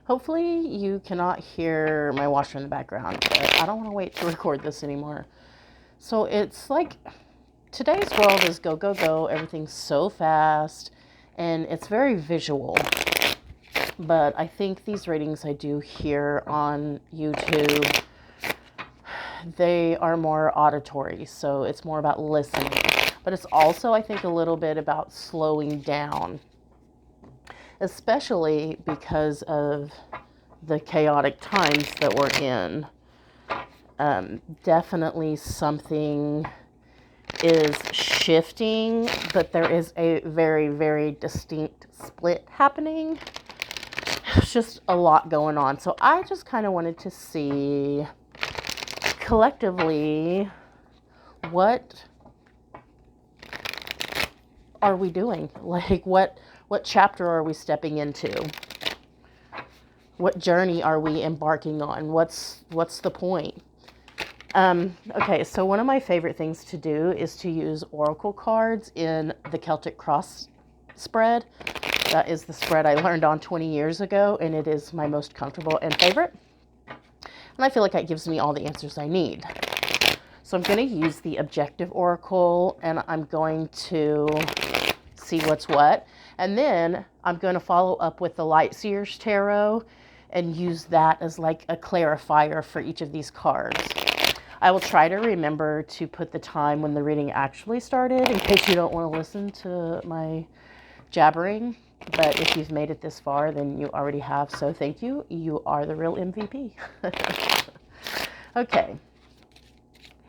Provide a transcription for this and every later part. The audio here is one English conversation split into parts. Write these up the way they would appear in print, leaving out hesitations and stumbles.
Hopefully you cannot hear my washer in the background, but I don't want to wait to record this anymore. So it's like today's world is go, go, go. Everything's so fast and it's very visual. But I think these readings I do here on YouTube, they are more auditory. So it's more about listening. But it's also, I think, a little bit about slowing down, especially because of the chaotic times that we're in. Definitely something is shifting, but there is a very, very distinct split happening. There's just a lot going on. So I just kind of wanted to see collectively, what are we doing? Like what chapter are we stepping into? What journey are we embarking on? What's the point? Okay, so one of my favorite things to do is to use oracle cards in the Celtic Cross spread. That is the spread I learned on 20 years ago, and it is my most comfortable and favorite. And I feel like it gives me all the answers I need. So I'm going to use the Objective Oracle, and I'm going to see what's what. And then I'm going to follow up with the Lightseer's Tarot and use that as like a clarifier for each of these cards. I will try to remember to put the time when the reading actually started in case you don't want to listen to my jabbering. But if you've made it this far, then you already have. So thank you. You are the real MVP. Okay.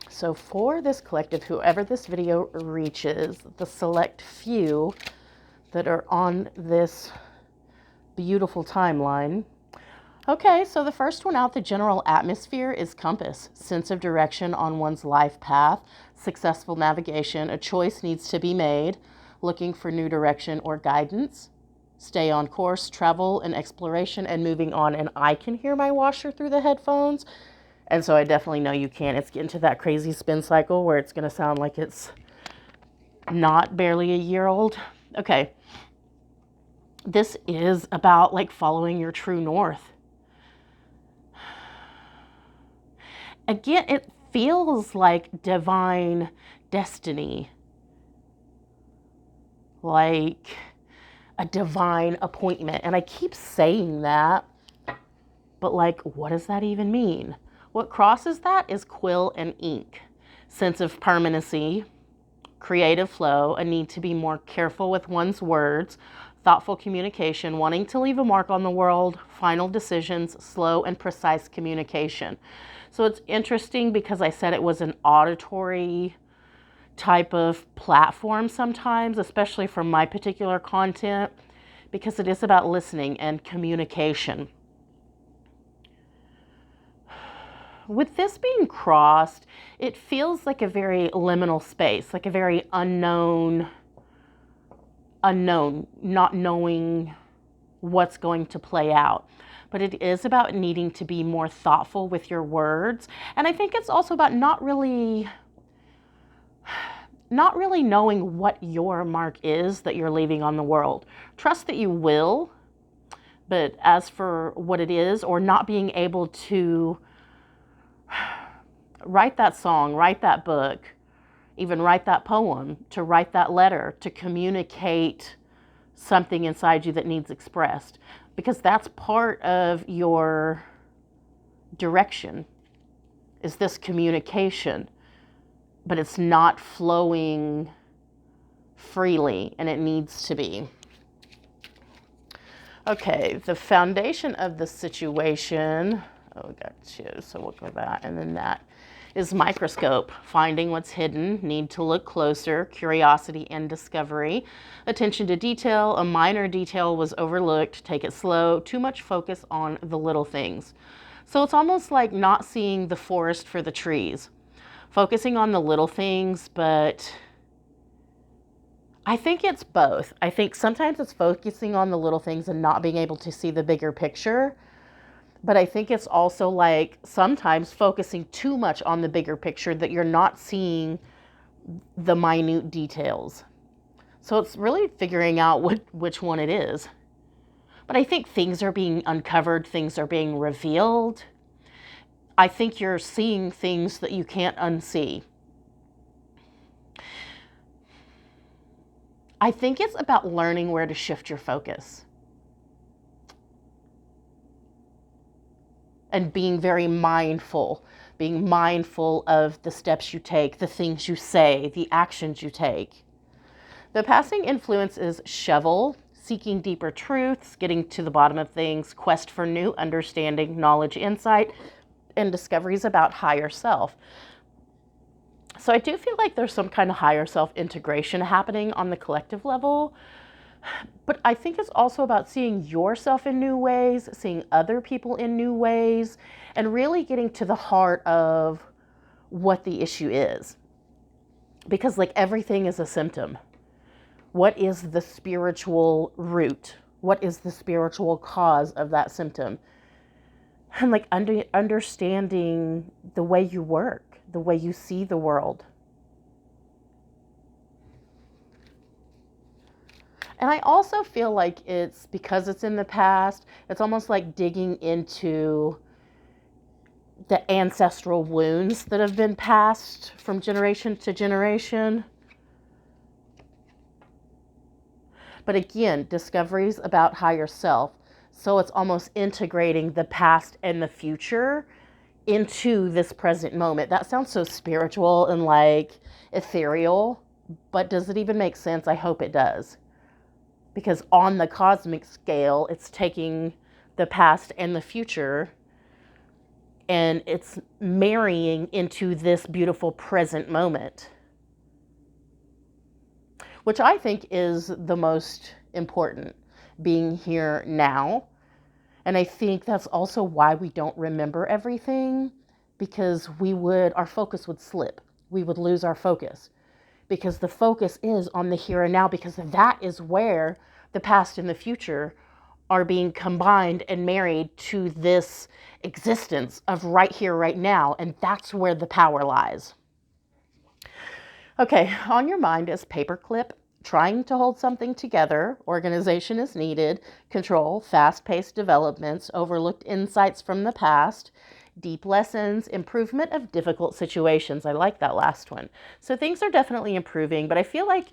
So for this collective, whoever this video reaches, the select few that are on this beautiful timeline. Okay, so the first one out, the general atmosphere, is compass, sense of direction on one's life path, successful navigation, a choice needs to be made, looking for new direction or guidance, stay on course, travel and exploration, and moving on. And I can hear my washer through the headphones, and so I definitely know you can. It's getting to that crazy spin cycle where it's going to sound like it's not barely a year old. Okay, this is about like following your true north. Again, it feels like divine destiny, like a divine appointment. And I keep saying that, but like, what does that even mean? What crosses that is quill and ink, sense of permanency, creative flow, a need to be more careful with one's words, thoughtful communication, wanting to leave a mark on the world, final decisions, slow and precise communication. So it's interesting because I said it was an auditory type of platform sometimes, especially for my particular content, because it is about listening and communication. With this being crossed, it feels like a very liminal space, like a very unknown, not knowing what's going to play out. But it is about needing to be more thoughtful with your words. And I think it's also about not really knowing what your mark is that you're leaving on the world. Trust that you will, but as for what it is, or not being able to write that song, write that book, even write that poem, to write that letter, to communicate something inside you that needs expressed, because that's part of your direction, is this communication, but it's not flowing freely, and it needs to be. Okay, the foundation of the situation, oh, got you, so we'll go that, and then that is microscope, finding what's hidden, need to look closer, curiosity and discovery, attention to detail, a minor detail was overlooked, take it slow, too much focus on the little things. So it's almost like not seeing the forest for the trees, focusing on the little things, but I think it's both. I think sometimes it's focusing on the little things and not being able to see the bigger picture. But I think it's also like sometimes focusing too much on the bigger picture that you're not seeing the minute details. So it's really figuring out which one it is. But I think things are being uncovered, things are being revealed. I think you're seeing things that you can't unsee. I think it's about learning where to shift your focus and being very mindful, being mindful of the steps you take, the things you say, the actions you take. The passing influence is shovel, seeking deeper truths, getting to the bottom of things, quest for new understanding, knowledge, insight, and discoveries about higher self. So I do feel like there's some kind of higher self integration happening on the collective level. But I think it's also about seeing yourself in new ways, seeing other people in new ways, and really getting to the heart of what the issue is. Because, like, everything is a symptom. What is the spiritual root? What is the spiritual cause of that symptom? And, like, understanding the way you work, the way you see the world. And I also feel like it's because it's in the past, it's almost like digging into the ancestral wounds that have been passed from generation to generation. But again, discoveries about higher self. So it's almost integrating the past and the future into this present moment. That sounds so spiritual and like ethereal, but does it even make sense? I hope it does. Because on the cosmic scale, it's taking the past and the future and it's marrying into this beautiful present moment, which I think is the most important, being here now. And I think that's also why we don't remember everything, because our focus would slip. We would lose our focus because the focus is on the here and now, because that is where the past and the future are being combined and married to this existence of right here, right now. And that's where the power lies. Okay, on your mind is paperclip, trying to hold something together, organization is needed, control, fast-paced developments, overlooked insights from the past, deep lessons, improvement of difficult situations. I like that last one. So things are definitely improving, but I feel like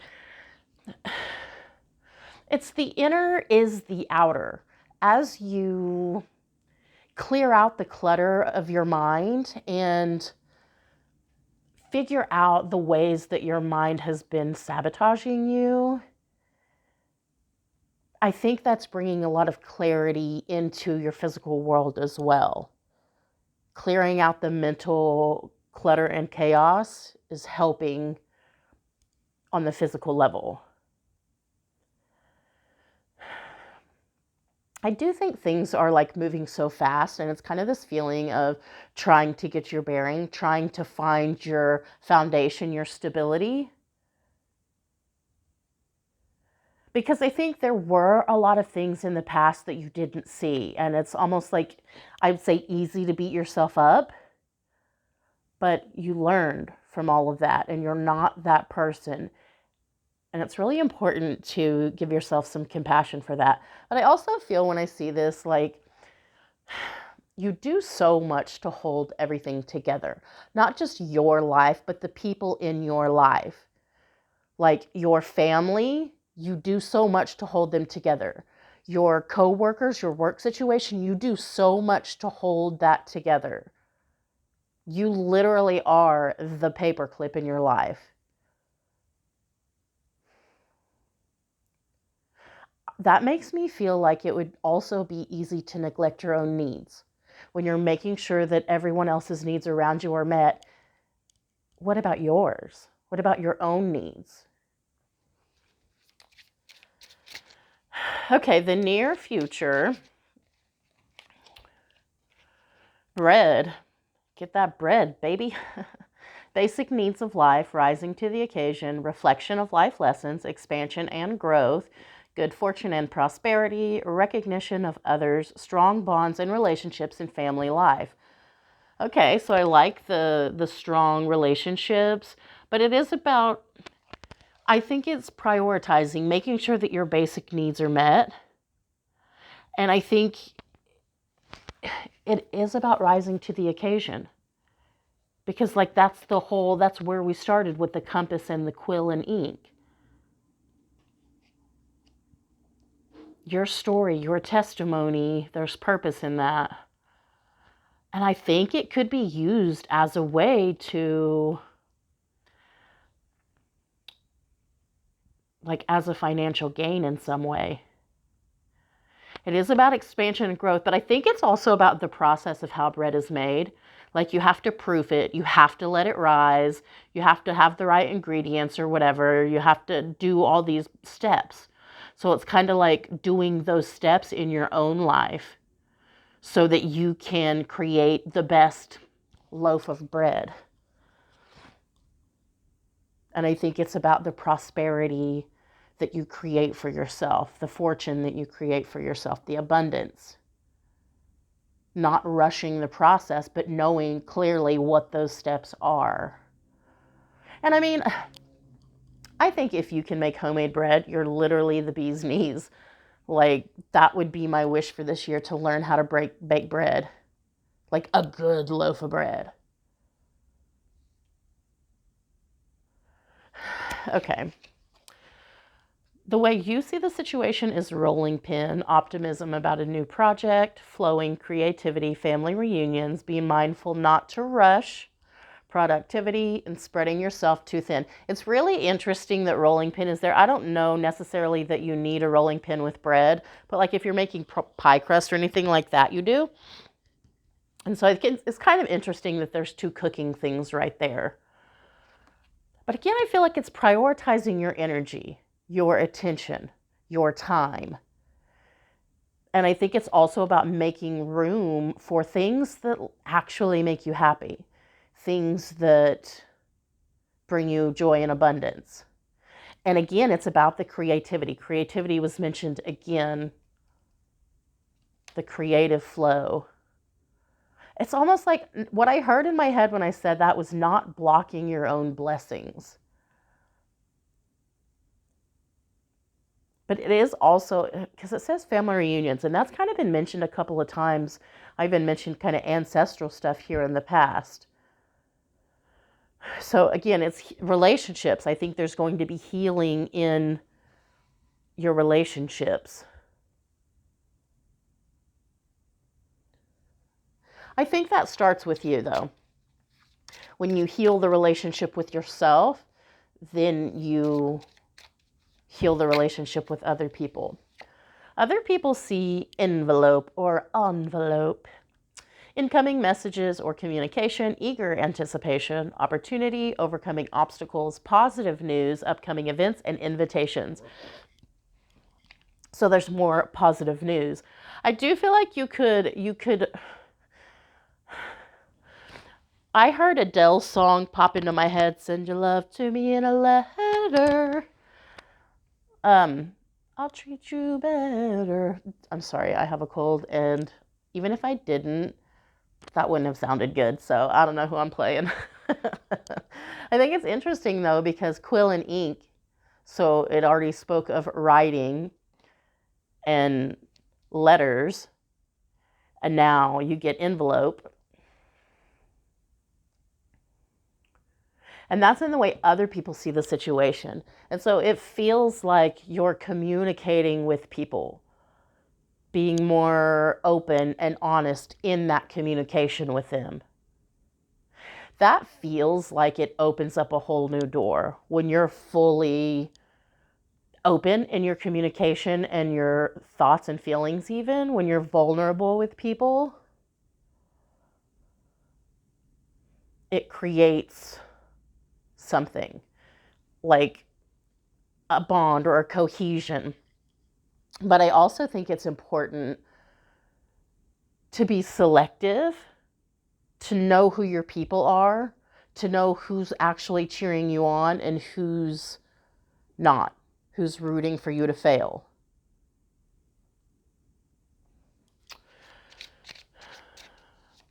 it's the inner is the outer. As you clear out the clutter of your mind and figure out the ways that your mind has been sabotaging you, I think that's bringing a lot of clarity into your physical world as well. Clearing out the mental clutter and chaos is helping on the physical level. I do think things are like moving so fast, and it's kind of this feeling of trying to get your bearing, trying to find your foundation, your stability. Because I think there were a lot of things in the past that you didn't see, and it's almost like, I'd say, easy to beat yourself up, but you learned from all of that, and you're not that person. And it's really important to give yourself some compassion for that. But I also feel when I see this, like, you do so much to hold everything together. Not just your life, but the people in your life. Like your family, you do so much to hold them together. Your coworkers, your work situation, you do so much to hold that together. You literally are the paperclip in your life. That makes me feel like it would also be easy to neglect your own needs. When you're making sure that everyone else's needs around you are met, what about yours? What about your own needs? Okay, the near future. Bread. Get that bread, baby. Basic needs of life, rising to the occasion, reflection of life lessons, expansion and growth, good fortune and prosperity, recognition of others, strong bonds and relationships in family life. Okay, so I like the strong relationships, but it is about, I think it's prioritizing, making sure that your basic needs are met, And I think it is about rising to the occasion. Because like that's where we started with the compass and the quill and ink. Your story, your testimony, there's purpose in that. And I think it could be used as a way to, like, as a financial gain in some way. It is about expansion and growth, but I think it's also about the process of how bread is made. Like, you have to proof it, you have to let it rise, you have to have the right ingredients or whatever, you have to do all these steps. So it's kind of like doing those steps in your own life so that you can create the best loaf of bread. And I think it's about the prosperity that you create for yourself, the fortune that you create for yourself, the abundance. Not rushing the process, but knowing clearly what those steps are. And I mean, I think if you can make homemade bread, you're literally the bee's knees. Like, that would be my wish for this year, to learn how to bake bread. Like a good loaf of bread. Okay. The way you see the situation is rolling pin, optimism about a new project, flowing creativity, family reunions, being mindful not to rush, productivity, and spreading yourself too thin. It's really interesting that rolling pin is there. I don't know necessarily that you need a rolling pin with bread, but like if you're making pie crust or anything like that, you do. And so it's kind of interesting that there's two cooking things right there. But again, I feel like it's prioritizing your energy, your attention, your time. And I think it's also about making room for things that actually make you happy, things that bring you joy and abundance. And again, it's about the creativity. Creativity was mentioned again, the creative flow. It's almost like what I heard in my head when I said that was not blocking your own blessings. But it is also, because it says family reunions, and that's kind of been mentioned a couple of times. I've been mentioned kind of ancestral stuff here in the past. So again, it's relationships. I think there's going to be healing in your relationships. I think that starts with you, though. When you heal the relationship with yourself, then you heal the relationship with other people. Other people see envelope or envelope, incoming messages or communication, eager anticipation, opportunity, overcoming obstacles, positive news, upcoming events, and invitations. So there's more positive news. I do feel like you could. I heard Adele's song pop into my head, "Send your love to me in a letter. I'll treat you better." I'm sorry, I have a cold, and even if I didn't, that wouldn't have sounded good. So I don't know who I'm playing. I think it's interesting though, because quill and ink, so it already spoke of writing and letters, and now you get envelope. And that's in the way other people see the situation. And so it feels like you're communicating with people, being more open and honest in that communication with them. That feels like it opens up a whole new door when you're fully open in your communication and your thoughts and feelings, even when you're vulnerable with people. It creates something like a bond or a cohesion. But I also think it's important to be selective, to know who your people are, to know who's actually cheering you on and who's not, who's rooting for you to fail.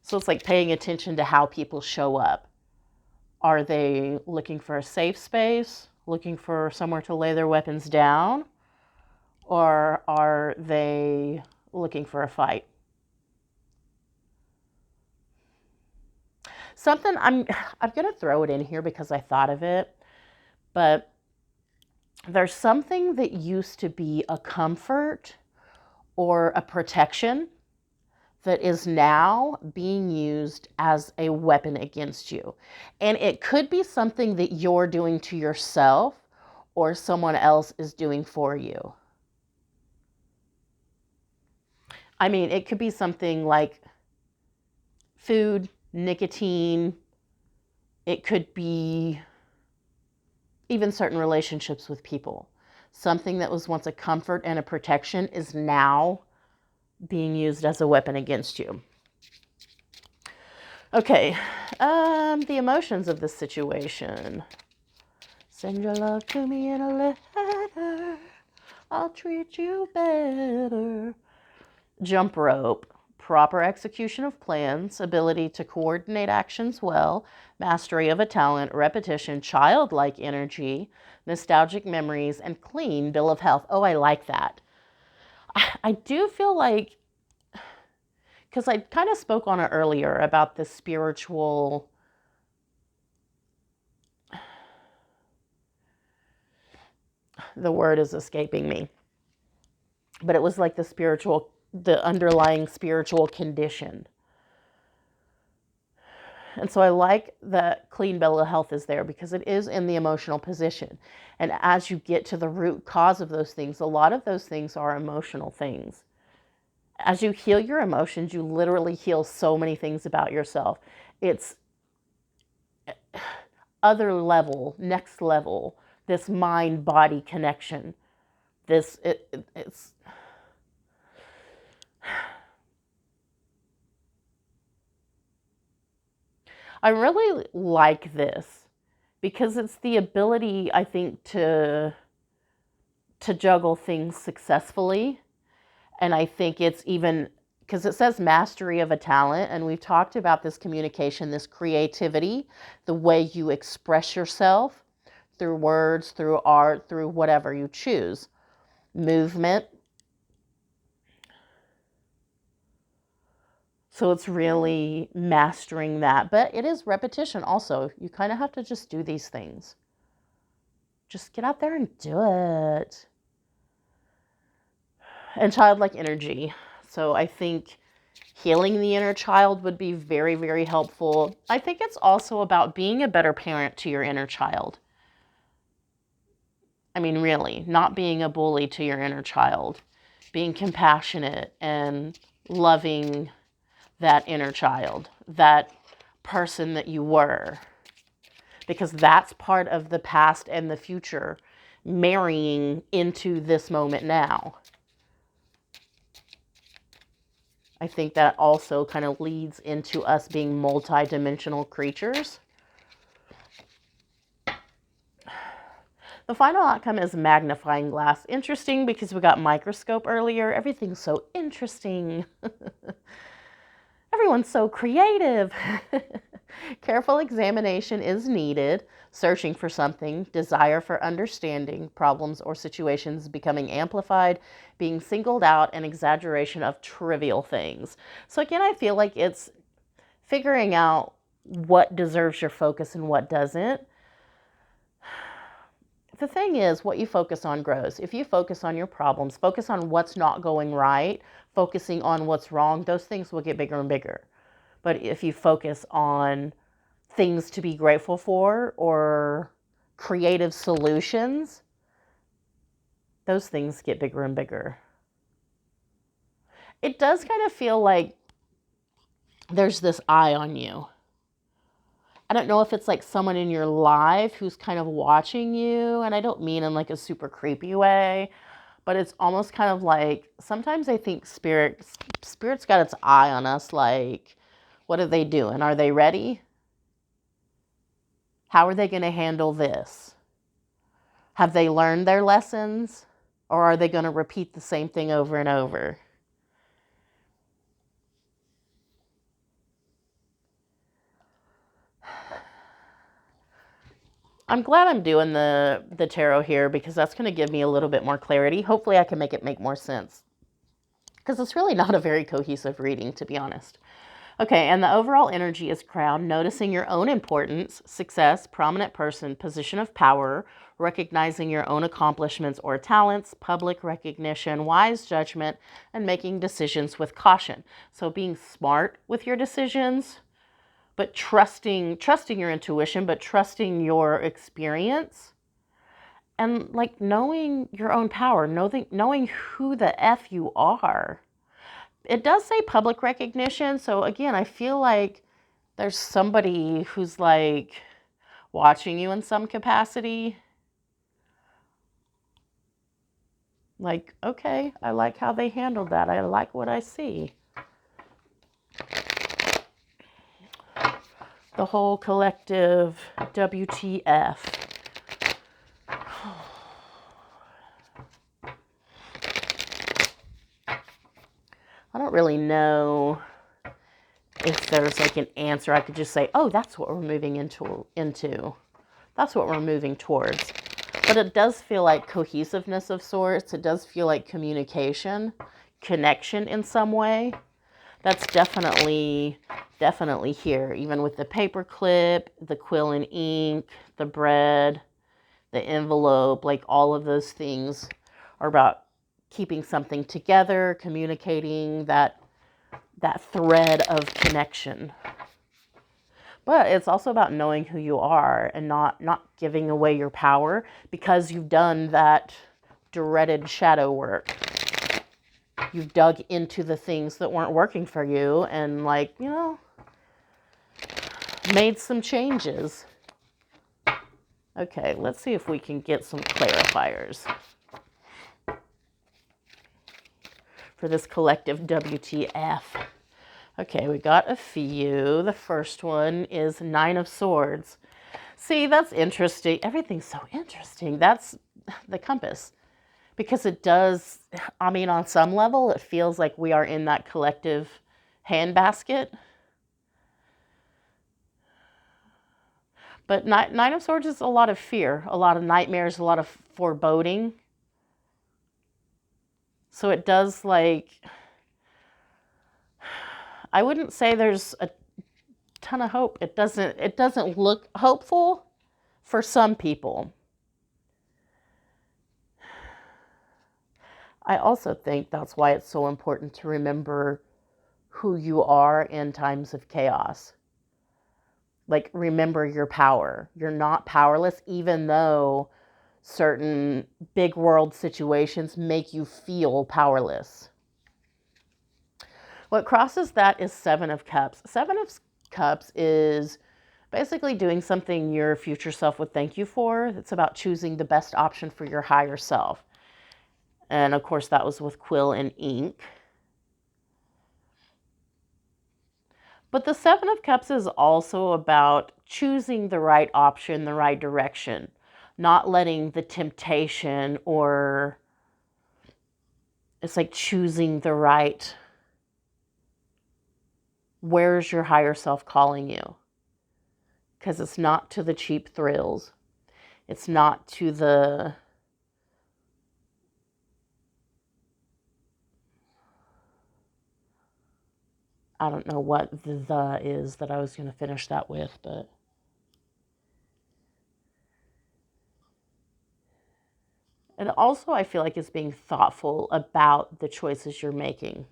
So it's like paying attention to how people show up. Are they looking for a safe space, looking for somewhere to lay their weapons down? Or are they looking for a fight. Something I'm going to throw it in here because I thought of it, but there's something that used to be a comfort or a protection that is now being used as a weapon against you. And it could be something that you're doing to yourself or someone else is doing for you. I mean, it could be something like food, nicotine. It could be even certain relationships with people. Something that was once a comfort and a protection is now being used as a weapon against you. Okay, the emotions of this situation. Send your love to me in a letter. I'll treat you better. Jump rope. Proper execution of plans, ability to coordinate actions well, mastery of a talent, repetition, childlike energy, nostalgic memories, and clean bill of health. Oh, I like that. I do feel like, because I kind of spoke on it earlier about the spiritual, the word is escaping me, but it was like the underlying spiritual condition. And so I like that clean bill of health is there because it is in the emotional position. And as you get to the root cause of those things, a lot of those things are emotional things. As you heal your emotions, you literally heal so many things about yourself. It's other level, next level, this mind-body connection. It's I really like this because it's the ability, I think, to juggle things successfully. And I think it's even because it says mastery of a talent, and we've talked about this communication, this creativity, the way you express yourself through words, through art, through whatever you choose, movement. So it's really mastering that. But it is repetition also. You kind of have to just do these things. Just get out there and do it. And childlike energy. So I think healing the inner child would be very, very helpful. I think it's also about being a better parent to your inner child. I mean, really, not being a bully to your inner child. Being compassionate and loving that inner child, that person that you were. Because that's part of the past and the future marrying into this moment now. I think that also kind of leads into us being multi-dimensional creatures. The final outcome is magnifying glass. Interesting because we got microscope earlier. Everything's so interesting. Everyone's so creative. Careful examination is needed. Searching for something, desire for understanding, problems or situations becoming amplified, being singled out, and exaggeration of trivial things. So again, I feel like it's figuring out what deserves your focus and what doesn't. The thing is, what you focus on grows. If you focus on your problems, focus on what's not going right, focusing on what's wrong, those things will get bigger and bigger. But if you focus on things to be grateful for or creative solutions, those things get bigger and bigger. It does kind of feel like there's this eye on you. I don't know if it's like someone in your life who's kind of watching you, and I don't mean in like a super creepy way, but it's almost kind of like sometimes I think spirit's got its eye on us, like, what are they doing? Are they ready? How are they going to handle this? Have they learned their lessons? Or are they going to repeat the same thing over and over? I'm glad I'm doing the tarot here because that's going to give me a little bit more clarity. Hopefully I can make it make more sense. because it's really not a very cohesive reading, to be honest. Okay, and the overall energy is Crown, noticing your own importance, success, prominent person, position of power, recognizing your own accomplishments or talents, public recognition, wise judgment, and making decisions with caution. So being smart with your decisions, but trusting your intuition, but trusting your experience, and like knowing your own power, knowing who the F you are. It does say public recognition, so again, I feel like there's somebody who's like watching you in some capacity. Like, okay, I like how they handled that. I like what I see. The whole collective WTF. I don't really know if there's like an answer. I could just say, oh, that's what we're moving into. That's what we're moving towards. But it does feel like cohesiveness of sorts. It does feel like communication, connection in some way. That's definitely here, even with the paper clip, the quill and ink, the bread, the envelope, like all of those things are about keeping something together, communicating that thread of connection. But it's also about knowing who you are and not giving away your power because you've done that dreaded shadow work. You've dug into the things that weren't working for you and, like, you know, made some changes. Okay, let's see if we can get some clarifiers for this collective WTF. Okay, we got a few. The first one is 9 of Swords. See, that's interesting. Everything's so interesting. That's the compass. Because it does, I mean, on some level, it feels like we are in that collective handbasket. But 9 of Swords is a lot of fear, a lot of nightmares, a lot of foreboding. So it does, like, I wouldn't say there's a ton of hope. It doesn't look hopeful for some people. I also think that's why it's so important to remember who you are in times of chaos. Like, remember your power. You're not powerless, even though certain big world situations make you feel powerless. What crosses that is 7 of Cups. 7 of Cups is basically doing something your future self would thank you for. It's about choosing the best option for your higher self. And of course, that was with quill and ink. But the 7 of Cups is also about choosing the right option, the right direction, not letting the temptation, or it's like choosing the right, where's your higher self calling you? Because it's not to the cheap thrills. It's not to the I don't know what the is that I was going to finish that with, but and also I feel like it's being thoughtful about the choices you're making.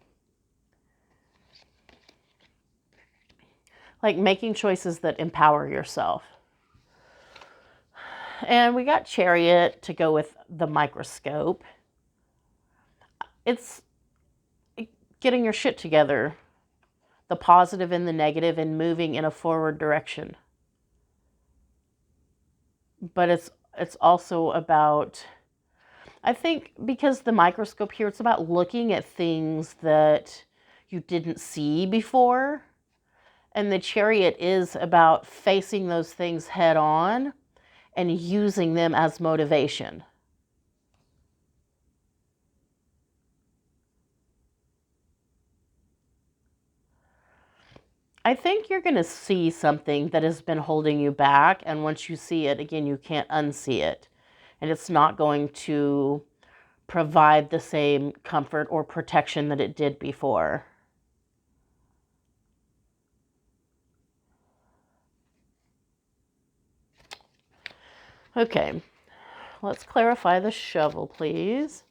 Like making choices that empower yourself. And we got Chariot to go with the microscope. It's getting your shit together. The positive and the negative, and moving in a forward direction. But it's also about, I think, because the microscope here, it's about looking at things that you didn't see before. And the Chariot is about facing those things head on and using them as motivation. I think you're going to see something that has been holding you back. And once you see it, again, you can't unsee it. And it's not going to provide the same comfort or protection that it did before. Okay, let's clarify the shovel, please.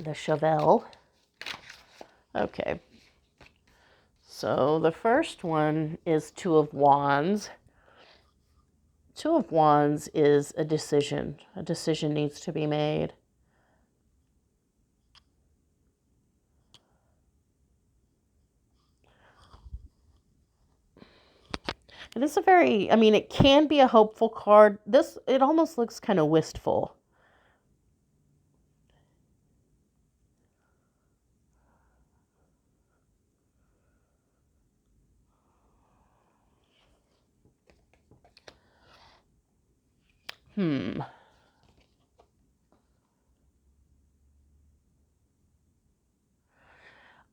The shovel. Okay. So the first one is Two of Wands. Two of Wands is a decision. A decision needs to be made. It is a very, I mean, it can be a hopeful card. It almost looks kind of wistful.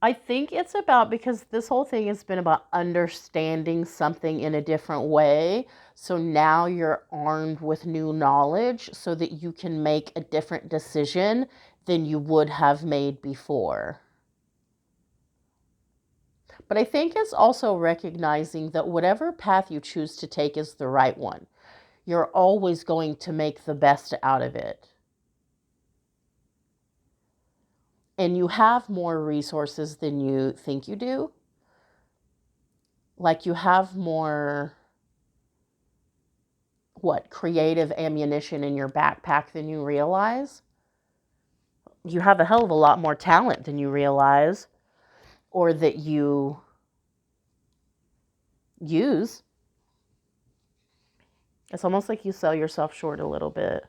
I think it's about, because this whole thing has been about understanding something in a different way. So now you're armed with new knowledge so that you can make a different decision than you would have made before. But I think it's also recognizing that whatever path you choose to take is the right one. You're always going to make the best out of it. And you have more resources than you think you do. Like, you have more, creative ammunition in your backpack than you realize. You have a hell of a lot more talent than you realize, or that you use. It's almost like you sell yourself short a little bit.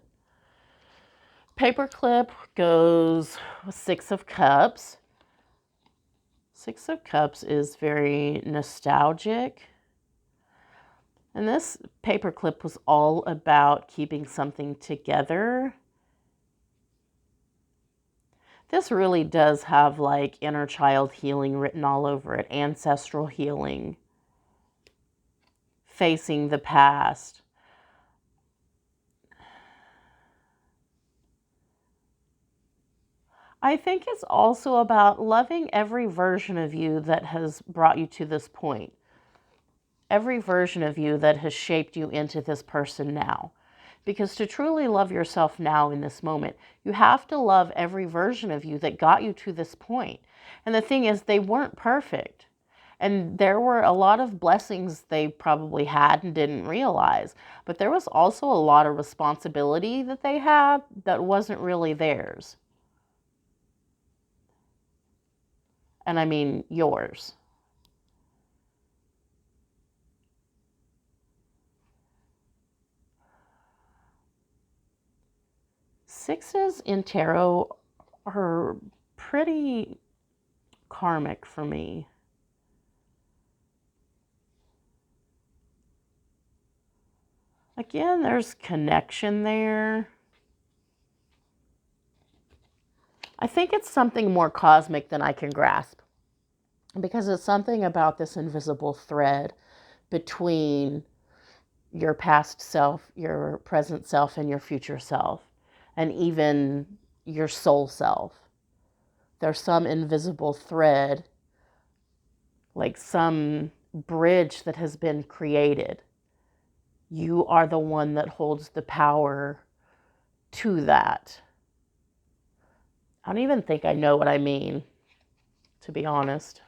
Paperclip goes Six of Cups. Six of Cups is very nostalgic. And this paperclip was all about keeping something together. This really does have like inner child healing written all over it, ancestral healing, facing the past. I think it's also about loving every version of you that has brought you to this point. Every version of you that has shaped you into this person now. Because to truly love yourself now in this moment, you have to love every version of you that got you to this point. And the thing is, they weren't perfect. And there were a lot of blessings they probably had and didn't realize. But there was also a lot of responsibility that they had that wasn't really theirs. And I mean yours. Sixes in tarot are pretty karmic for me. Again, there's connection there. I think it's something more cosmic than I can grasp, because it's something about this invisible thread between your past self, your present self, and your future self, and even your soul self. There's some invisible thread, like some bridge that has been created. You are the one that holds the power to that. I don't even think I know what I mean, to be honest.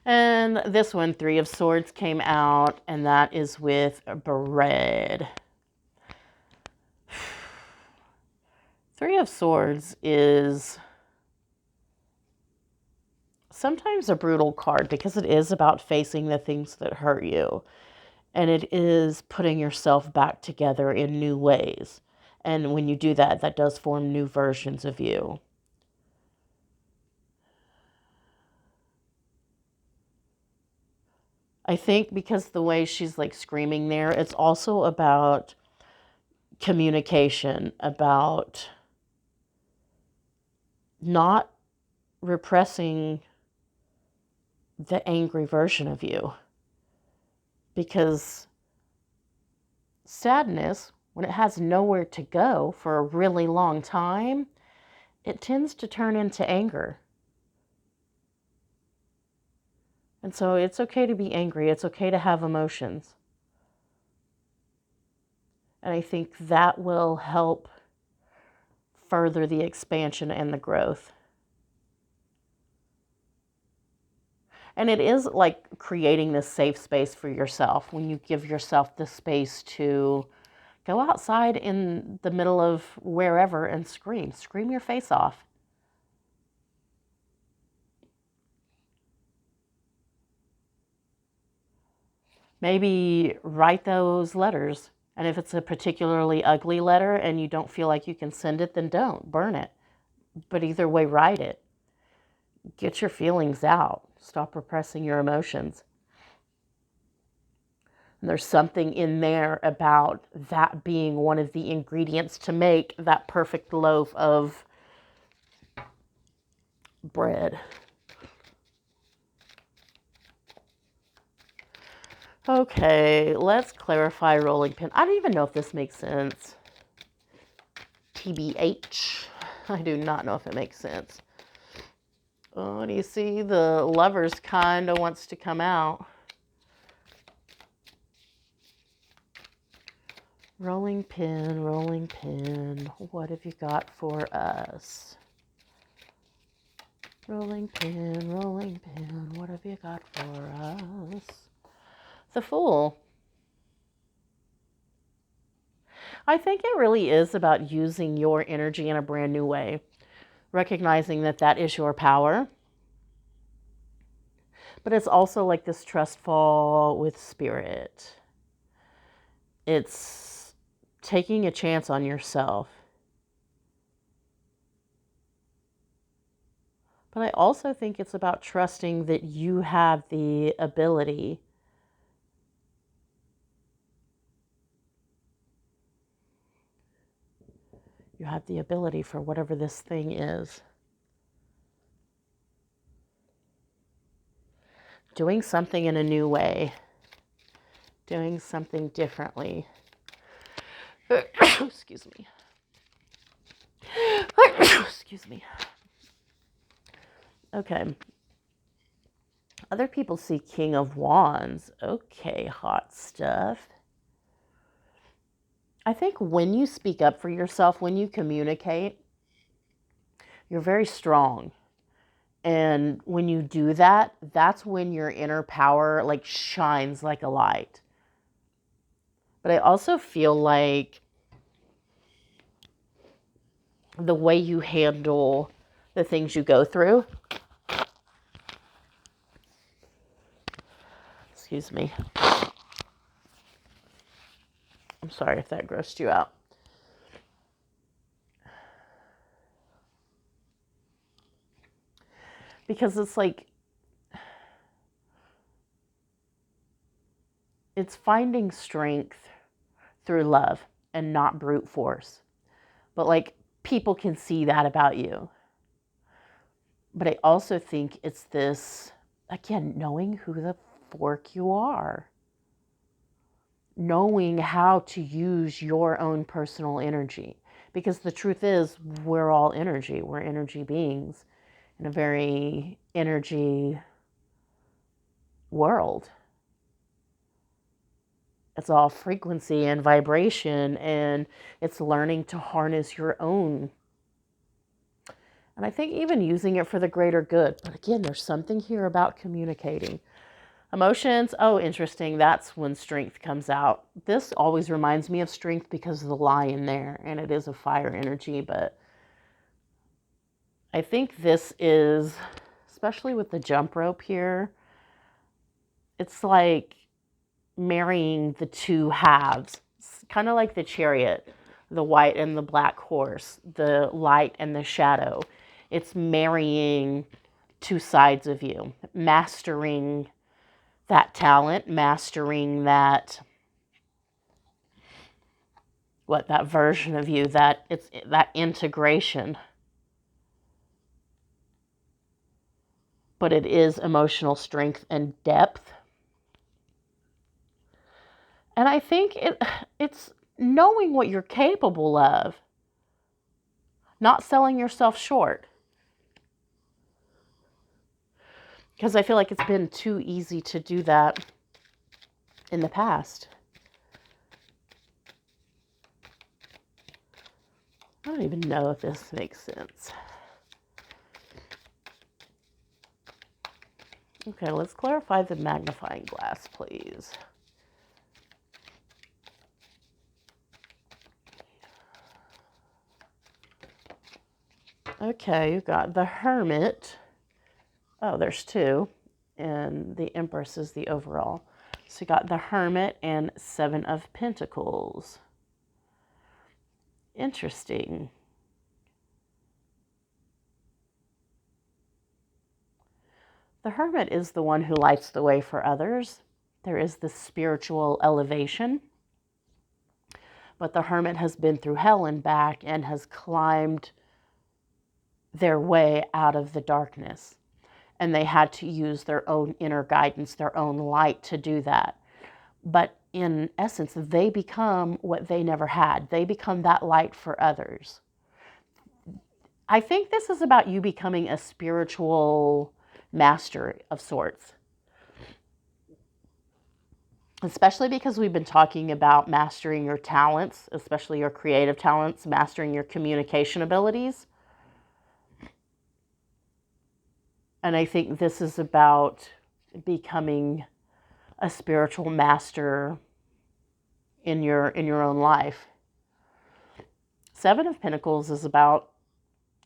And this one, Three of Swords, came out, and that is with bread. Three of Swords is sometimes a brutal card because it is about facing the things that hurt you. And it is putting yourself back together in new ways. And when you do that, that does form new versions of you. I think because the way she's like screaming there, it's also about communication, about not repressing the angry version of you. Because sadness, when it has nowhere to go for a really long time, it tends to turn into anger. And so it's okay to be angry. It's okay to have emotions. And I think that will help further the expansion and the growth. And it is like creating this safe space for yourself when you give yourself the space to go outside in the middle of wherever and scream. Scream your face off. Maybe write those letters. And if it's a particularly ugly letter and you don't feel like you can send it, then don't. Burn it. But either way, write it. Get your feelings out. Stop repressing your emotions. And there's something in there about that being one of the ingredients to make that perfect loaf of bread. Okay, let's clarify rolling pin. I don't even know if this makes sense. TBH. I do not know if it makes sense. Oh, and you see the Lovers kind of wants to come out. Rolling pin, what have you got for us? Rolling pin, what have you got for us? The Fool. I think it really is about using your energy in a brand new way, recognizing that that is your power. But it's also like this trust fall with spirit. It's taking a chance on yourself. But I also think it's about trusting that you have the ability for whatever this thing is. Doing something in a new way. Doing something differently. Excuse me. Excuse me. Okay. Other people see King of Wands. Okay, hot stuff. I think when you speak up for yourself, when you communicate, you're very strong. And when you do that, that's when your inner power like shines like a light. But I also feel like the way you handle the things you go through. Excuse me. I'm sorry if that grossed you out. Because it's like, it's finding strength through love and not brute force. But like, people can see that about you. But I also think it's this, again, knowing who the fork you are. Knowing how to use your own personal energy. Because the truth is, we're all energy. We're energy beings in a very energy world. It's all frequency and vibration, and it's learning to harness your own. And I think even using it for the greater good. But again, there's something here about communicating. Emotions, oh, interesting. That's when strength comes out. This always reminds me of strength because of the lion there, and it is a fire energy. But I think this is, especially with the jump rope here, it's like marrying the two halves. It's kind of like the chariot, the white and the black horse, the light and the shadow. It's marrying two sides of you, mastering that talent, mastering that, that version of you, that it's that integration. But it is emotional strength and depth. And I think it's knowing what you're capable of, not selling yourself short. Because I feel like it's been too easy to do that in the past. I don't even know if this makes sense. Okay, let's clarify the magnifying glass, please. Okay, you got the Hermit. Oh, there's two. And the Empress is the overall. So you got the Hermit and Seven of Pentacles. Interesting. The Hermit is the one who lights the way for others. There is this spiritual elevation. But the Hermit has been through hell and back and has climbed their way out of the darkness. And they had to use their own inner guidance, their own light to do that. But in essence, they become what they never had. They become that light for others. I think this is about you becoming a spiritual master of sorts. Especially because we've been talking about mastering your talents, especially your creative talents, mastering your communication abilities. And I think this is about becoming a spiritual master in your own life. Seven of Pentacles is about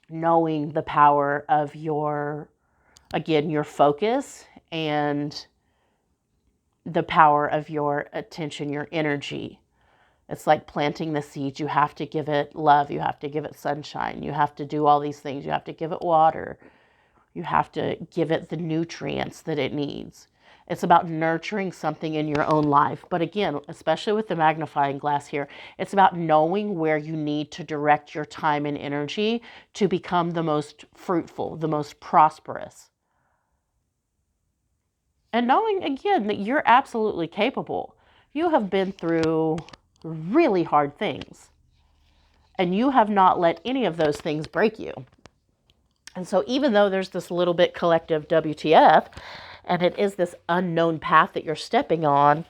knowing the power of your focus and the power of your attention, your energy. It's like planting the seed. You have to give it love. You have to give it sunshine. You have to do all these things. You have to give it water. You have to give it the nutrients that it needs. It's about nurturing something in your own life. But again, especially with the magnifying glass here, it's about knowing where you need to direct your time and energy to become the most fruitful, the most prosperous. And knowing, again, that you're absolutely capable. You have been through really hard things. And you have not let any of those things break you. And so even though there's this little bit collective WTF, and it is this unknown path that you're stepping on,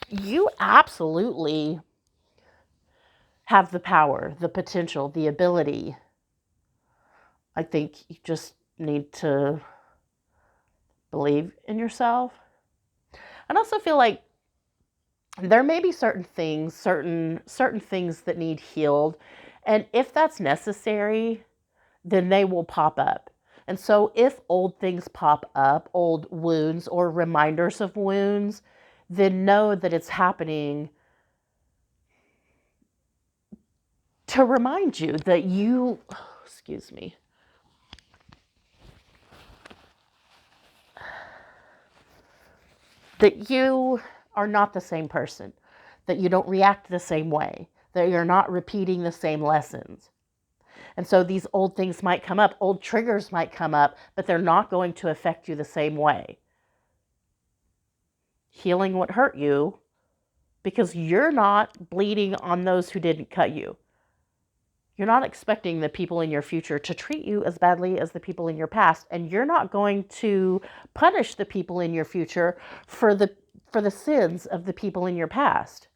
you absolutely have the power, the potential, the ability. I think you just need to believe in yourself. I also feel like there may be certain things that need healed. And if that's necessary, then they will pop up. And so if old things pop up, old wounds or reminders of wounds, then know that it's happening to remind you that you, that you are not the same person, that you don't react the same way, that you're not repeating the same lessons. And so these old things might come up, old triggers might come up, but they're not going to affect you the same way. Healing what hurt you, because you're not bleeding on those who didn't cut you. You're not expecting the people in your future to treat you as badly as the people in your past, and you're not going to punish the people in your future for the sins of the people in your past.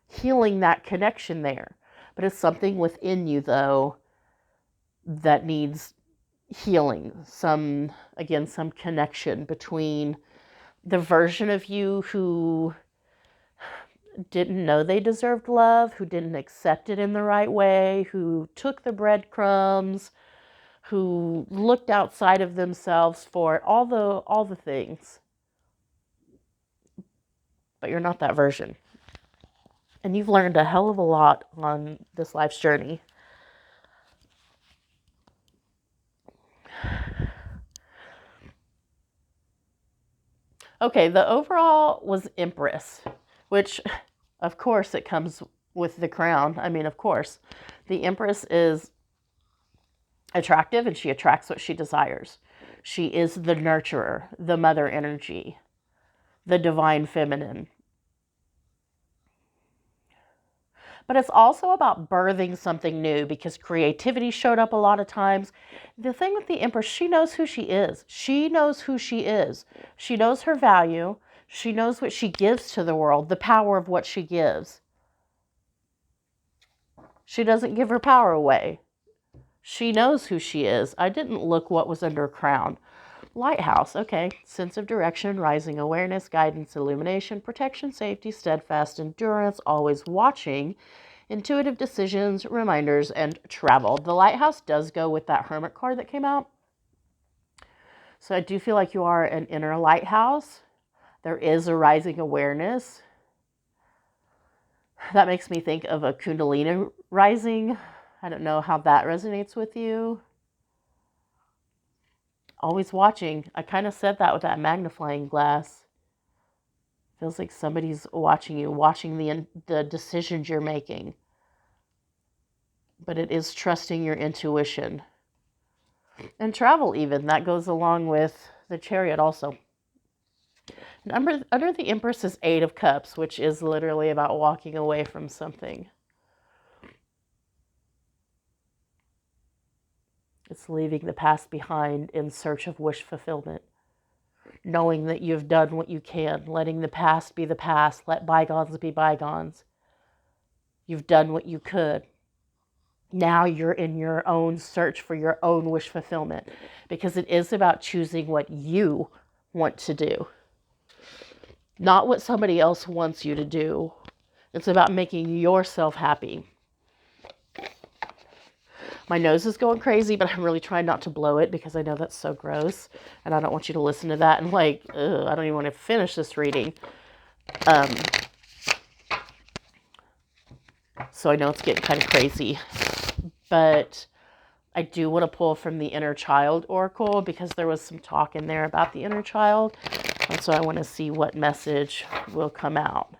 Healing that connection there. But it's something within you, though, that needs healing. Some connection between the version of you who didn't know they deserved love, who didn't accept it in the right way, who took the breadcrumbs, who looked outside of themselves for it, all the things. But you're not that version. And you've learned a hell of a lot on this life's journey. Okay, the overall was Empress, which, of course, it comes with the crown. I mean, of course. The Empress is attractive and she attracts what she desires. She is the nurturer, the mother energy. the divine feminine. But it's also about birthing something new, because creativity showed up a lot of times. The thing with the Empress, she knows who she is. She knows who she is. She knows her value. She knows what she gives to the world, the power of what she gives. She doesn't give her power away. She knows who she is. I didn't look what was under her crown. Lighthouse, okay. Sense of direction, rising awareness, guidance, illumination, protection, safety, steadfast endurance, always watching, intuitive decisions, reminders, and travel. The Lighthouse does go with that Hermit card that came out. So I do feel like you are an inner lighthouse. There is a rising awareness. That makes me think of a Kundalini rising. I don't know how that resonates with you. Always watching. I kind of said that with that magnifying glass. Feels like somebody's watching you, watching the decisions you're making. But it is trusting your intuition. And travel even. That goes along with the Chariot also. Under the Empress is Eight of Cups, which is literally about walking away from something. It's leaving the past behind in search of wish fulfillment. Knowing that you've done what you can, letting the past be the past, let bygones be bygones. You've done what you could. Now you're in your own search for your own wish fulfillment, because it is about choosing what you want to do, not what somebody else wants you to do. It's about making yourself happy. My nose is going crazy, but I'm really trying not to blow it, because I know that's so gross, and I don't want you to listen to that and like, ugh, I don't even want to finish this reading. So I know it's getting kind of crazy, but I do want to pull from the Inner Child Oracle, because there was some talk in there about the inner child, and so I want to see what message will come out.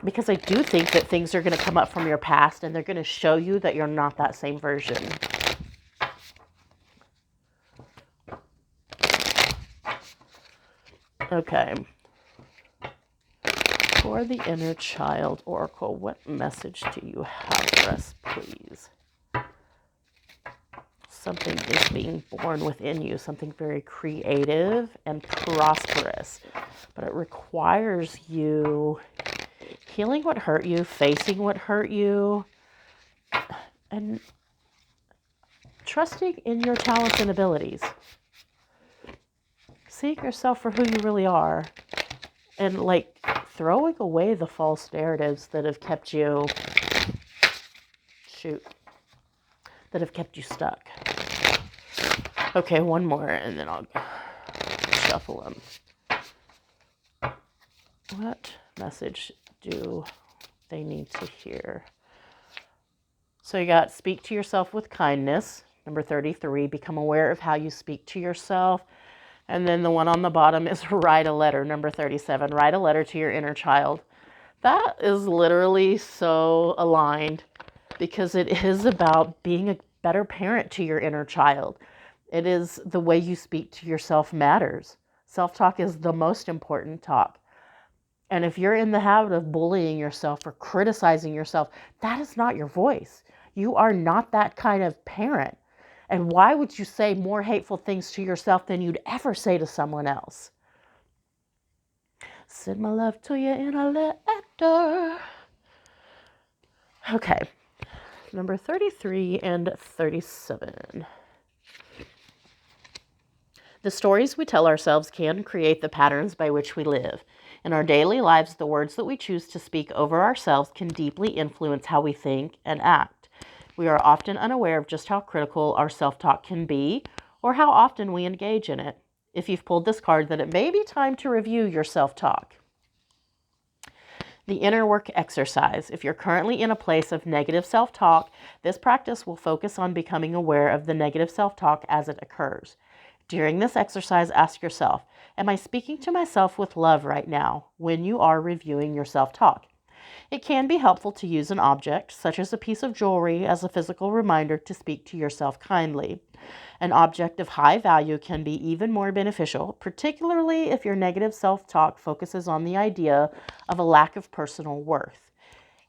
Because I do think that things are going to come up from your past, and they're going to show you that you're not that same version. Okay. For the Inner Child Oracle, what message do you have for us, please? Something is being born within you, something very creative and prosperous. But it requires you healing what hurt you, facing what hurt you, and trusting in your talents and abilities. Seeing yourself for who you really are, and like throwing away the false narratives that have kept you, that have kept you stuck. Okay, one more, and then I'll shuffle them. What message do they need to hear? So you got speak to yourself with kindness. Number 33, become aware of how you speak to yourself. And then the one on the bottom is write a letter. Number 37, write a letter to your inner child. That is literally so aligned, because it is about being a better parent to your inner child. It is the way you speak to yourself matters. Self-talk is the most important talk. And if you're in the habit of bullying yourself or criticizing yourself, that is not your voice. You are not that kind of parent. And why would you say more hateful things to yourself than you'd ever say to someone else? Send my love to you in a letter. Okay, number 33 and 37. The stories we tell ourselves can create the patterns by which we live. In our daily lives, the words that we choose to speak over ourselves can deeply influence how we think and act. We are often unaware of just how critical our self-talk can be, or how often we engage in it. If you've pulled this card, then it may be time to review your self-talk. The inner work exercise. If you're currently in a place of negative self-talk, this practice will focus on becoming aware of the negative self-talk as it occurs. During this exercise, ask yourself, am I speaking to myself with love right now when you are reviewing your self-talk? It can be helpful to use an object, such as a piece of jewelry, as a physical reminder to speak to yourself kindly. An object of high value can be even more beneficial, particularly if your negative self-talk focuses on the idea of a lack of personal worth.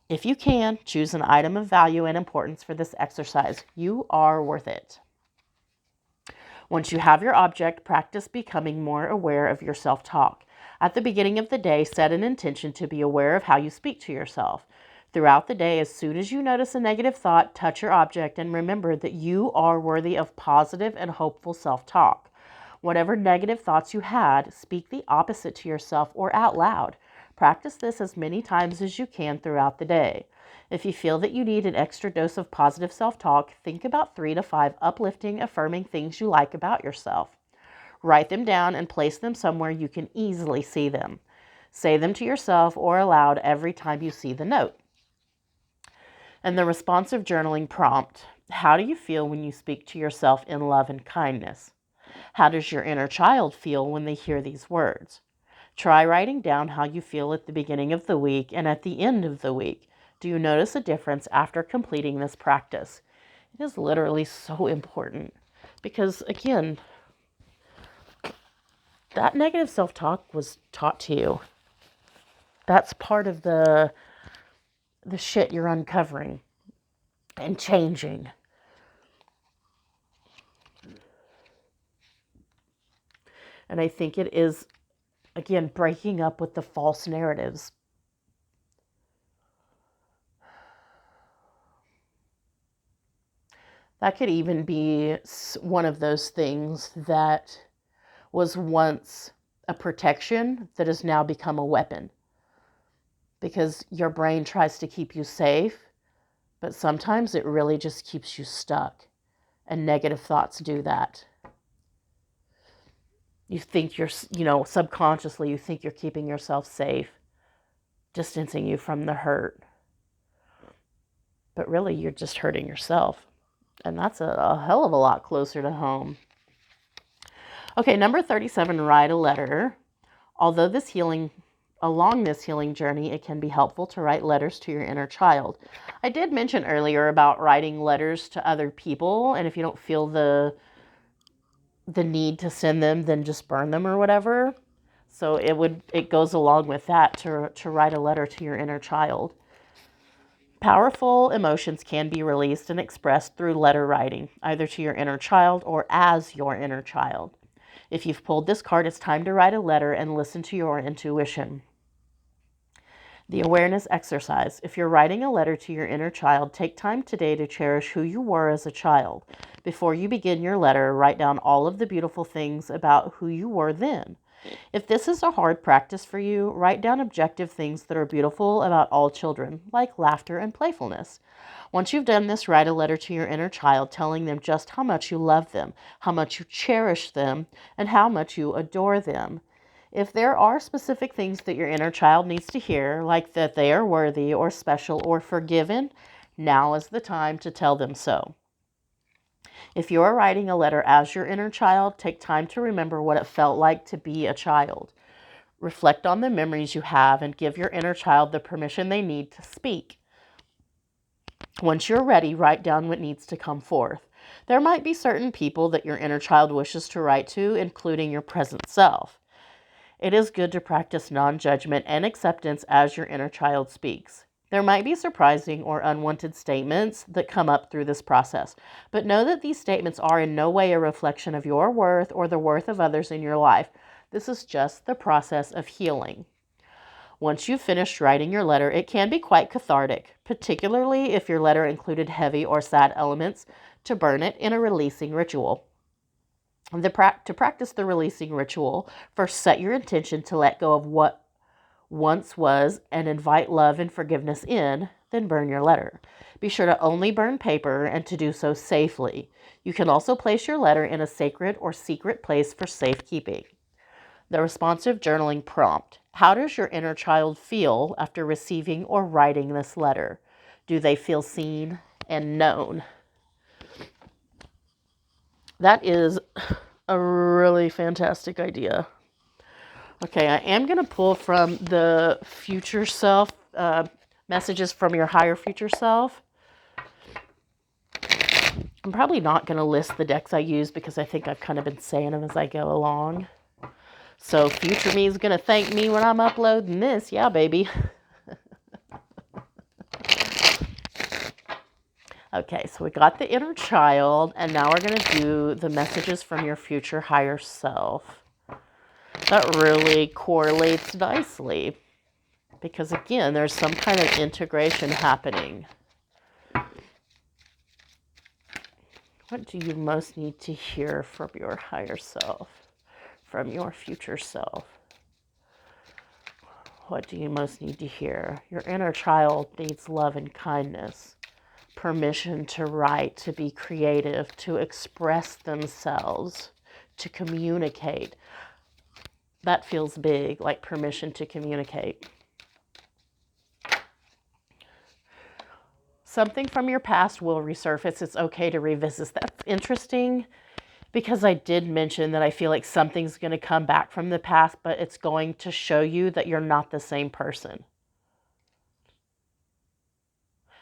If you can, choose an item of value and importance for this exercise. You are worth it. Once you have your object, practice becoming more aware of your self-talk. At the beginning of the day, set an intention to be aware of how you speak to yourself. Throughout the day, as soon as you notice a negative thought, touch your object and remember that you are worthy of positive and hopeful self-talk. Whatever negative thoughts you had, speak the opposite to yourself or out loud. Practice this as many times as you can throughout the day. If you feel that you need an extra dose of positive self-talk, think about 3 to 5 uplifting, affirming things you like about yourself. Write them down and place them somewhere you can easily see them. Say them to yourself or aloud every time you see the note. And the responsive journaling prompt: how do you feel when you speak to yourself in love and kindness? How does your inner child feel when they hear these words? Try writing down how you feel at the beginning of the week and at the end of the week. Do you notice a difference after completing this practice? It is literally so important because, again, that negative self-talk was taught to you. That's part of the shit you're uncovering and changing. And I think it is, again, breaking up with the false narratives. That could even be one of those things that was once a protection that has now become a weapon. Because your brain tries to keep you safe, but sometimes it really just keeps you stuck. And negative thoughts do that. You think you're, subconsciously you think you're keeping yourself safe, distancing you from the hurt. But really, you're just hurting yourself. And that's a hell of a lot closer to home. Okay, number 37, write a letter. Along this healing journey, it can be helpful to write letters to your inner child. I did mention earlier about writing letters to other people, and if you don't feel the need to send them, then just burn them or whatever. So it goes along with that to write a letter to your inner child. Powerful emotions can be released and expressed through letter writing, either to your inner child or as your inner child. If you've pulled this card, it's time to write a letter and listen to your intuition. The awareness exercise. If you're writing a letter to your inner child, take time today to cherish who you were as a child. Before you begin your letter, write down all of the beautiful things about who you were then. If this is a hard practice for you, write down objective things that are beautiful about all children, like laughter and playfulness. Once you've done this, write a letter to your inner child telling them just how much you love them, how much you cherish them, and how much you adore them. If there are specific things that your inner child needs to hear, like that they are worthy or special or forgiven, now is the time to tell them so. If you are writing a letter as your inner child, take time to remember what it felt like to be a child. Reflect on the memories you have and give your inner child the permission they need to speak. Once you're ready, write down what needs to come forth. There might be certain people that your inner child wishes to write to, including your present self. It is good to practice non-judgment and acceptance as your inner child speaks. There might be surprising or unwanted statements that come up through this process, but know that these statements are in no way a reflection of your worth or the worth of others in your life. This is just the process of healing. Once you've finished writing your letter, it can be quite cathartic, particularly if your letter included heavy or sad elements, to burn it in a releasing ritual. To practice the releasing ritual, first set your intention to let go of what once was and invite love and forgiveness in, then burn your letter. Be sure to only burn paper and to do so safely. You can also place your letter in a sacred or secret place for safekeeping. The responsive journaling prompt. How does your inner child feel after receiving or writing this letter? Do they feel seen and known? That is a really fantastic idea. Okay, I am going to pull from the future self Messages from your higher future self. I'm probably not going to list the decks I use because I think I've kind of been saying them as I go along. So future me is going to thank me when I'm uploading this. Yeah, baby. Okay, so we got the inner child, and now we're going to do the messages from your future higher self. That really correlates nicely because, again, there's some kind of integration happening. What do you most need to hear from your higher self, from your future self? What do you most need to hear? Your inner child needs love and kindness, permission to write, to be creative, to express themselves, to communicate. That feels big, like permission to communicate. Something from your past will resurface. It's okay to revisit. That's interesting because I did mention that I feel like something's going to come back from the past, but it's going to show you that you're not the same person.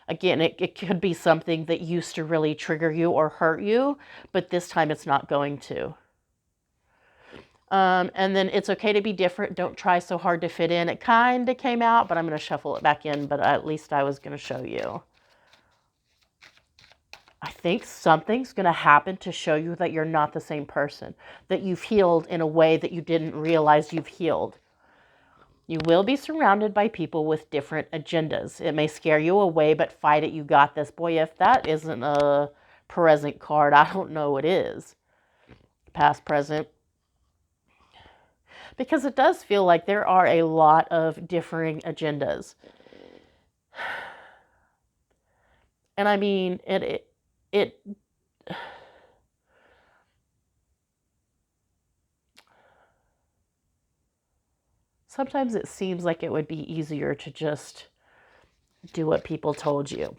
Again, it could be something that used to really trigger you or hurt you, but this time it's not going to. And then it's okay to be different. Don't try so hard to fit in. It kind of came out, but I'm going to shuffle it back in, but at least I was going to show you. I think something's going to happen to show you that you're not the same person, that you've healed in a way that you didn't realize you've healed. You will be surrounded by people with different agendas. It may scare you away, but fight it. You got this. Boy, if that isn't a present card, I don't know what is. Past, present. Because it does feel like there are a lot of differing agendas. And I mean, it sometimes it seems like it would be easier to just do what people told you.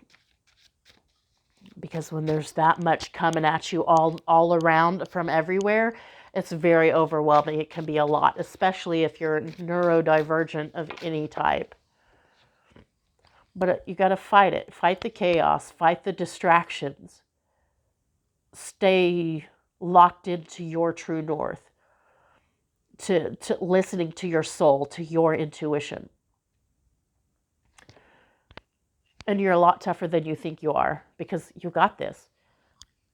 Because when there's that much coming at you all around from everywhere, it's very overwhelming. It can be a lot, especially if you're neurodivergent of any type. But you got to fight it. Fight the chaos. Fight the distractions. Stay locked into your true north. To listening to your soul, to your intuition. And you're a lot tougher than you think you are because you got this.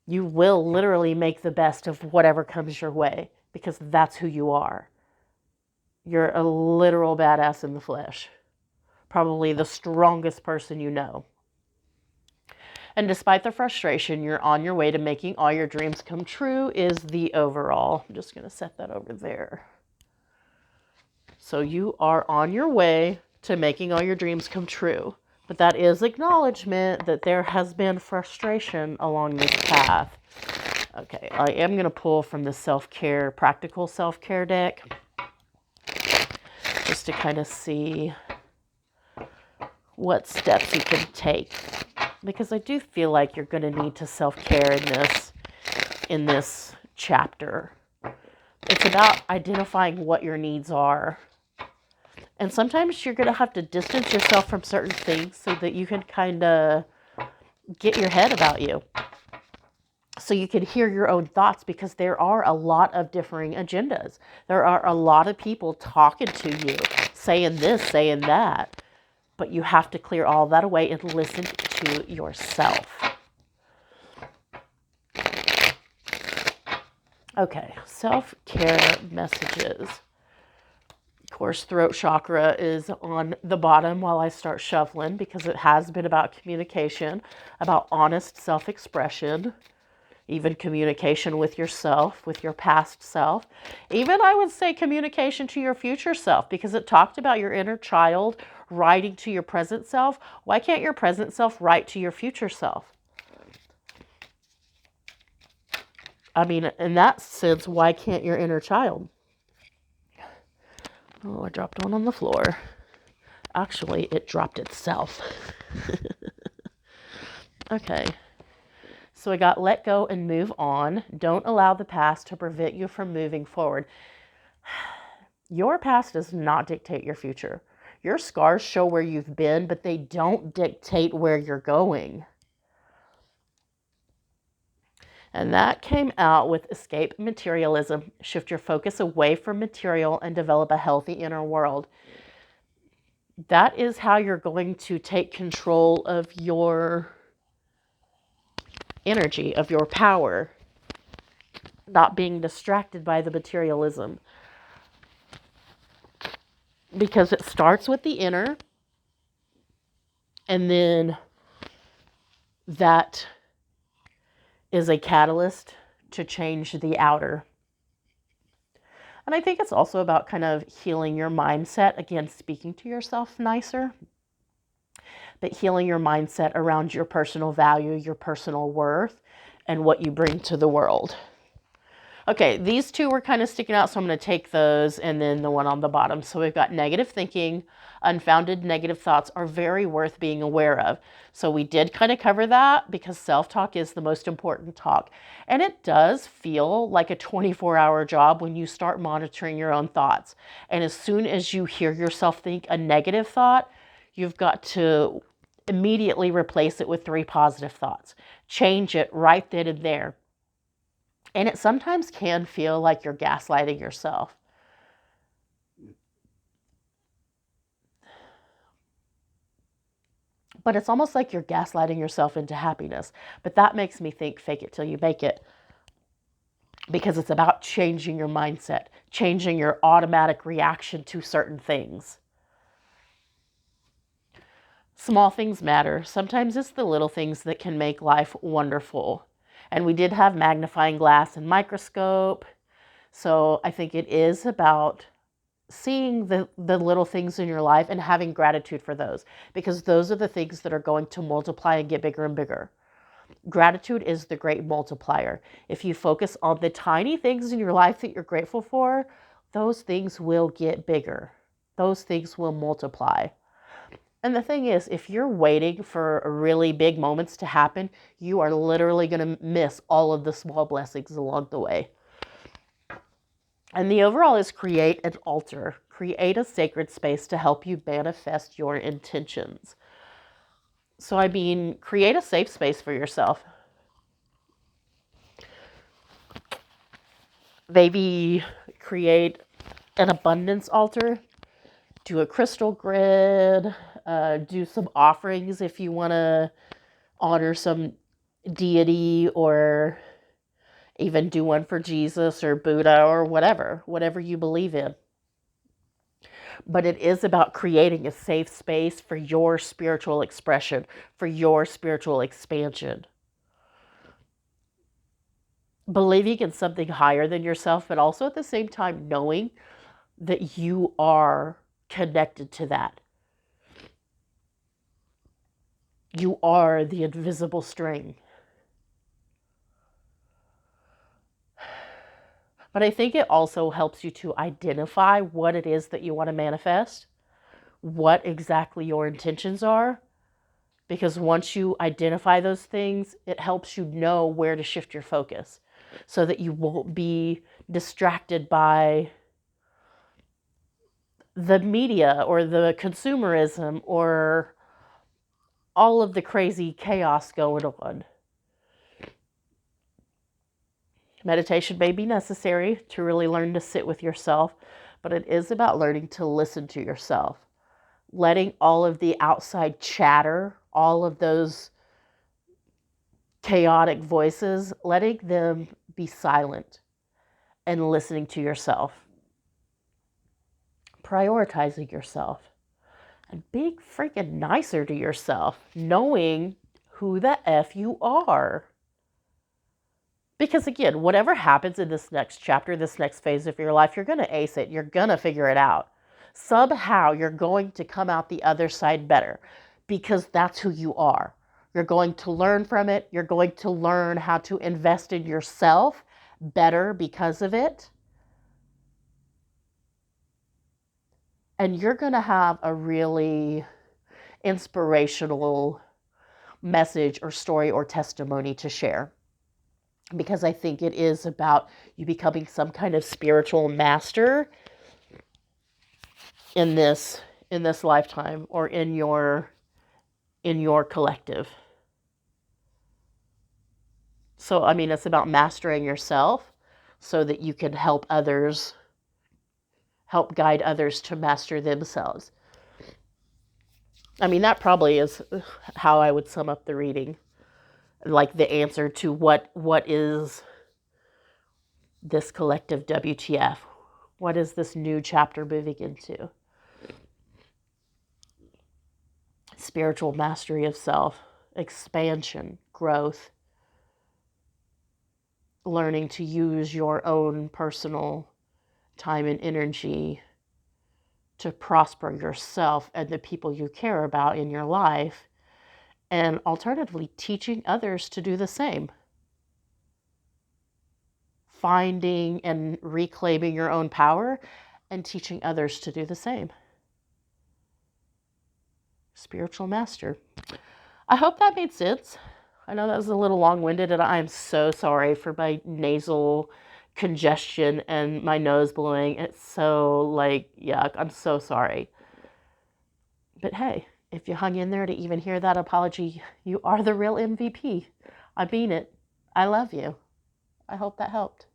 You will literally make the best of whatever comes your way because that's who you are. You're a literal badass in the flesh. Probably the strongest person you know. And despite the frustration, you're on your way to making all your dreams come true is the overall. I'm just going to set that over there. So you are on your way to making all your dreams come true. But that is acknowledgement that there has been frustration along this path. Okay, I am going to pull from the self-care, practical self-care deck. Just to kind of see what steps you can take. Because I do feel like you're going to need to self-care in this chapter. It's about identifying what your needs are. And sometimes you're going to have to distance yourself from certain things so that you can kind of get your head about you. So you can hear your own thoughts because there are a lot of differing agendas. There are a lot of people talking to you, saying this, saying that. But you have to clear all that away and listen to yourself. Okay, self-care messages. Of course, throat chakra is on the bottom while I start shuffling because it has been about communication, about honest self-expression, even communication with yourself, with your past self. Even I would say communication to your future self because it talked about your inner child writing to your present self. Why can't your present self write to your future self? I mean, in that sense, why can't your inner child? Oh, I dropped one on the floor. Actually, it dropped itself. Okay. So I got let go and move on. Don't allow the past to prevent you from moving forward. Your past does not dictate your future. Your scars show where you've been, but they don't dictate where you're going. And that came out with escape materialism. Shift your focus away from material and develop a healthy inner world. That is how you're going to take control of your energy, of your power, not being distracted by the materialism. Because it starts with the inner, and then that is a catalyst to change the outer. And I think it's also about kind of healing your mindset. Again, speaking to yourself nicer, but healing your mindset around your personal value, your personal worth, and what you bring to the world. Okay, these two were kind of sticking out, so I'm going to take those and then the one on the bottom. So we've got negative thinking. Unfounded negative thoughts are very worth being aware of. So we did kind of cover that because self-talk is the most important talk. And it does feel like a 24-hour job when you start monitoring your own thoughts. And as soon as you hear yourself think a negative thought, you've got to immediately replace it with 3 positive thoughts. Change it right then and there. And it sometimes can feel like you're gaslighting yourself. But it's almost like you're gaslighting yourself into happiness. But that makes me think fake it till you make it. Because it's about changing your mindset, changing your automatic reaction to certain things. Small things matter. Sometimes it's the little things that can make life wonderful. And we did have magnifying glass and microscope. So I think it is about seeing the little things in your life and having gratitude for those. Because those are the things that are going to multiply and get bigger and bigger. Gratitude is the great multiplier. If you focus on the tiny things in your life that you're grateful for, those things will get bigger. Those things will multiply. And the thing is, if you're waiting for really big moments to happen, you are literally going to miss all of the small blessings along the way. And the overall is create an altar. Create a sacred space to help you manifest your intentions. So, I mean, create a safe space for yourself. Maybe create an abundance altar. Do a crystal grid. Do some offerings if you want to honor some deity, or even do one for Jesus or Buddha or whatever you believe in. But it is about creating a safe space for your spiritual expression, for your spiritual expansion. Believing in something higher than yourself, but also at the same time knowing that you are connected to that. You are the invisible string. But I think it also helps you to identify what it is that you want to manifest, what exactly your intentions are. Because once you identify those things, it helps you know where to shift your focus so that you won't be distracted by the media or the consumerism or all of the crazy chaos going on. Meditation may be necessary to really learn to sit with yourself, but it is about learning to listen to yourself. Letting all of the outside chatter, all of those chaotic voices, letting them be silent and listening to yourself. Prioritizing yourself and being freaking nicer to yourself, knowing who the F you are. Because again, whatever happens in this next chapter, this next phase of your life, you're going to ace it. You're going to figure it out. Somehow you're going to come out the other side better because that's who you are. You're going to learn from it. You're going to learn how to invest in yourself better because of it. And you're going to have a really inspirational message or story or testimony to share. Because I think it is about you becoming some kind of spiritual master in this in this lifetime or in your collective. So, I mean, it's about mastering yourself so that you can help others, help guide others to master themselves. I mean, that probably is how I would sum up the reading. Like the answer to what is this collective WTF? What is this new chapter moving into? Spiritual mastery of self, expansion, growth, learning to use your own personal time and energy to prosper yourself and the people you care about in your life, and alternatively, teaching others to do the same. Finding and reclaiming your own power and teaching others to do the same. Spiritual master. I hope that made sense. I know that was a little long-winded, and I'm so sorry for my nasal congestion and my nose blowing. It's so, like, yuck. I'm so sorry. But hey, if you hung in there to even hear that apology, you are the real MVP. I mean it. I love you. I hope that helped.